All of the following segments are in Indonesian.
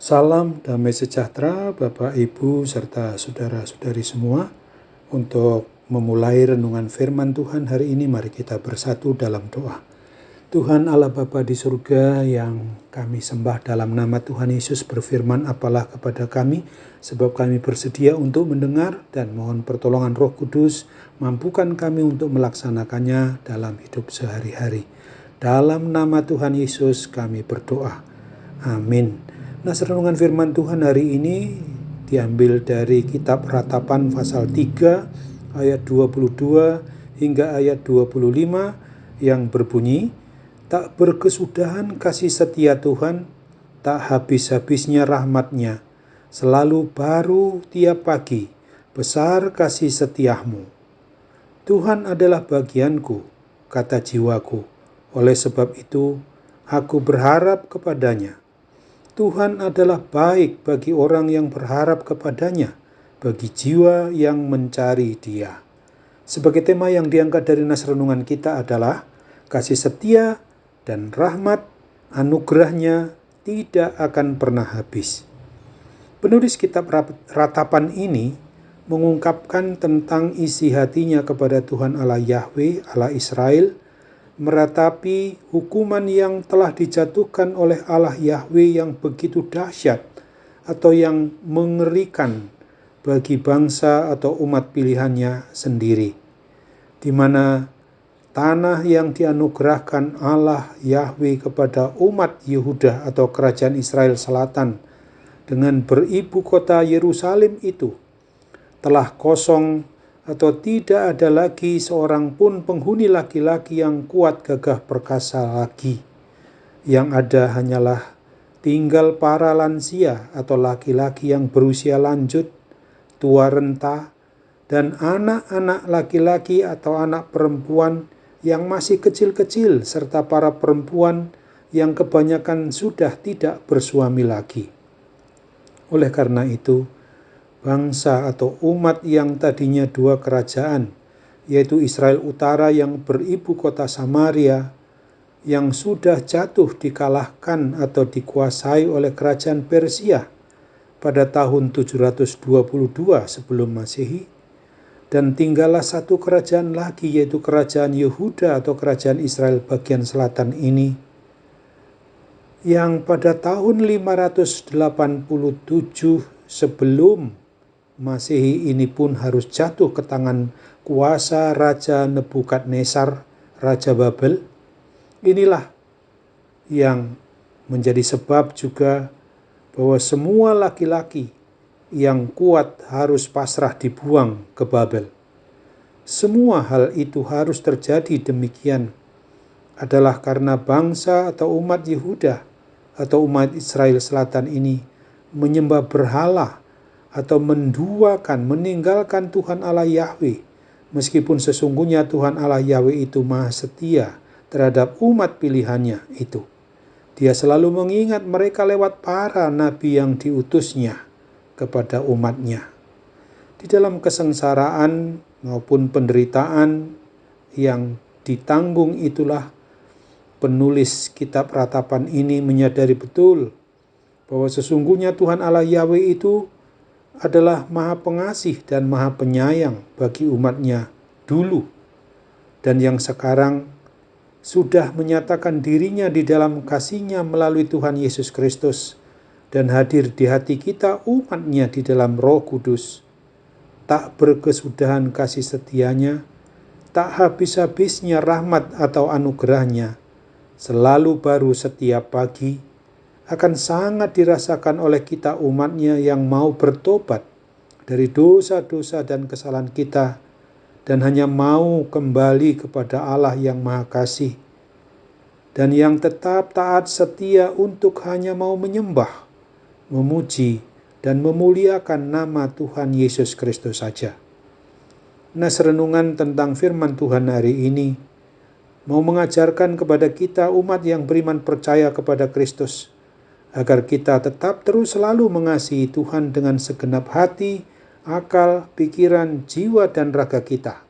Salam damai sejahtera Bapak, Ibu, serta saudara-saudari semua. Untuk memulai renungan firman Tuhan hari ini, mari kita bersatu dalam doa. Tuhan Allah Bapa di surga yang kami sembah, dalam nama Tuhan Yesus berfirman, apalah kepada kami, sebab kami bersedia untuk mendengar, dan mohon pertolongan Roh Kudus, mampukan kami untuk melaksanakannya dalam hidup sehari-hari. Dalam nama Tuhan Yesus kami berdoa. Amin. Nah, renungan firman Tuhan hari ini diambil dari kitab Ratapan pasal 3 ayat 22 hingga ayat 25 yang berbunyi, tak berkesudahan kasih setia Tuhan, tak habis-habisnya rahmat-Nya, selalu baru tiap pagi, besar kasih setiamu. Tuhan adalah bagianku, kata jiwaku, oleh sebab itu aku berharap kepadanya. Tuhan adalah baik bagi orang yang berharap kepadanya, bagi jiwa yang mencari Dia. Sebagai tema yang diangkat dari nas renungan kita adalah kasih setia dan rahmat anugerahnya tidak akan pernah habis. Penulis kitab Ratapan ini mengungkapkan tentang isi hatinya kepada Tuhan Allah Yahweh, Allah Israel, meratapi hukuman yang telah dijatuhkan oleh Allah Yahweh yang begitu dahsyat atau yang mengerikan bagi bangsa atau umat pilihannya sendiri, di mana tanah yang dianugerahkan Allah Yahweh kepada umat Yehuda atau kerajaan Israel Selatan dengan beribu kota Yerusalem itu telah kosong atau tidak ada lagi seorang pun penghuni laki-laki yang kuat gagah perkasa lagi. Yang ada hanyalah tinggal para lansia atau laki-laki yang berusia lanjut, tua renta, dan anak-anak laki-laki atau anak perempuan yang masih kecil-kecil, serta para perempuan yang kebanyakan sudah tidak bersuami lagi. Oleh karena itu, bangsa atau umat yang tadinya dua kerajaan, yaitu Israel Utara yang beribu kota Samaria, yang sudah jatuh dikalahkan atau dikuasai oleh kerajaan Persia pada tahun 722 sebelum Masehi, dan tinggallah satu kerajaan lagi, yaitu kerajaan Yehuda atau kerajaan Israel bagian selatan ini, yang pada tahun 587 sebelum Masehi ini pun harus jatuh ke tangan kuasa Raja Nebukadnezar, Raja Babel. Inilah yang menjadi sebab juga bahwa semua laki-laki yang kuat harus pasrah dibuang ke Babel. Semua hal itu harus terjadi demikian adalah karena bangsa atau umat Yehuda atau umat Israel Selatan ini menyembah berhala atau menduakan, meninggalkan Tuhan Allah Yahweh, meskipun sesungguhnya Tuhan Allah Yahweh itu maha setia terhadap umat pilihannya itu. Dia selalu mengingat mereka lewat para nabi yang diutusnya kepada umatnya. Di dalam kesengsaraan maupun penderitaan yang ditanggung itulah penulis kitab Ratapan ini menyadari betul bahwa sesungguhnya Tuhan Allah Yahweh itu adalah maha pengasih dan maha penyayang bagi umatnya dulu, dan yang sekarang sudah menyatakan dirinya di dalam kasih-Nya melalui Tuhan Yesus Kristus dan hadir di hati kita umatnya di dalam Roh Kudus. Tak berkesudahan kasih setianya, tak habis-habisnya rahmat atau anugerahnya, selalu baru setiap pagi, akan sangat dirasakan oleh kita umatnya yang mau bertobat dari dosa-dosa dan kesalahan kita dan hanya mau kembali kepada Allah yang Maha Kasih dan yang tetap taat setia untuk hanya mau menyembah, memuji, dan memuliakan nama Tuhan Yesus Kristus saja. Nas renungan tentang firman Tuhan hari ini mau mengajarkan kepada kita umat yang beriman percaya kepada Kristus, agar kita tetap terus selalu mengasihi Tuhan dengan segenap hati, akal, pikiran, jiwa, dan raga kita.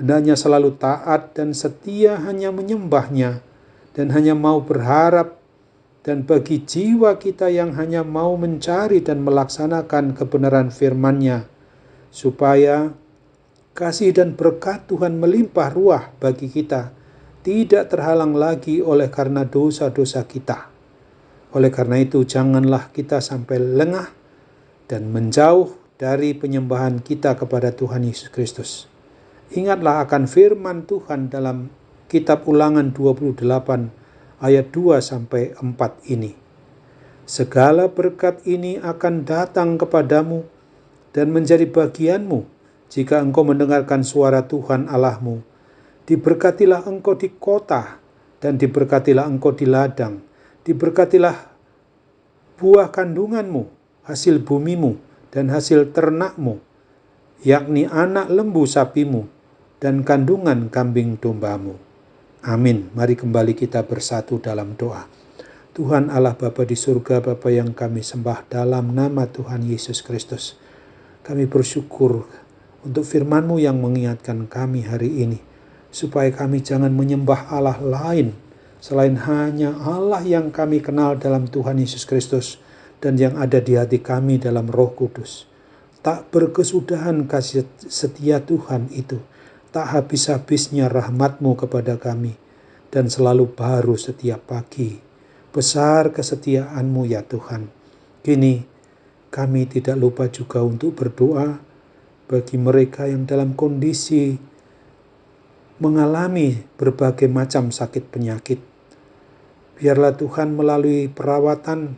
Hendaknya selalu taat dan setia hanya menyembah-Nya, dan hanya mau berharap Dan bagi jiwa kita yang hanya mau mencari dan melaksanakan kebenaran firman-Nya, supaya kasih dan berkat Tuhan melimpah ruah bagi kita, tidak terhalang lagi oleh karena dosa-dosa kita. Oleh karena itu, janganlah kita sampai lengah dan menjauh dari penyembahan kita kepada Tuhan Yesus Kristus. Ingatlah akan firman Tuhan dalam kitab Ulangan 28 ayat 2-4 ini. Segala berkat ini akan datang kepadamu dan menjadi bagianmu jika engkau mendengarkan suara Tuhan Allahmu. Diberkatilah engkau di kota dan diberkatilah engkau di ladang. Diberkatilah buah kandunganmu, hasil bumimu dan hasil ternakmu, yakni anak lembu sapimu dan kandungan kambing dombamu. Amin. Mari kembali kita bersatu dalam doa. Tuhan Allah Bapa di surga, Bapa yang kami sembah dalam nama Tuhan Yesus Kristus. Kami bersyukur untuk firman-Mu yang mengingatkan kami hari ini, supaya kami jangan menyembah Allah lain selain hanya Allah yang kami kenal dalam Tuhan Yesus Kristus dan yang ada di hati kami dalam Roh Kudus. Tak berkesudahan kasih setia Tuhan itu, tak habis-habisnya rahmat-Mu kepada kami, dan selalu baru setiap pagi. Besar kesetiaan-Mu ya Tuhan. Kini kami tidak lupa juga untuk berdoa bagi mereka yang dalam kondisi mengalami berbagai macam sakit penyakit. Biarlah Tuhan melalui perawatan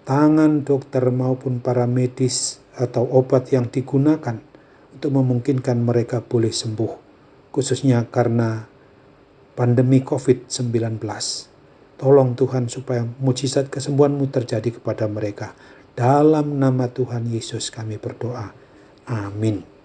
tangan dokter maupun para medis atau obat yang digunakan untuk memungkinkan mereka boleh sembuh, khususnya karena pandemi COVID-19. Tolong Tuhan supaya mujizat kesembuhan-Mu terjadi kepada mereka. Dalam nama Tuhan Yesus kami berdoa. Amin.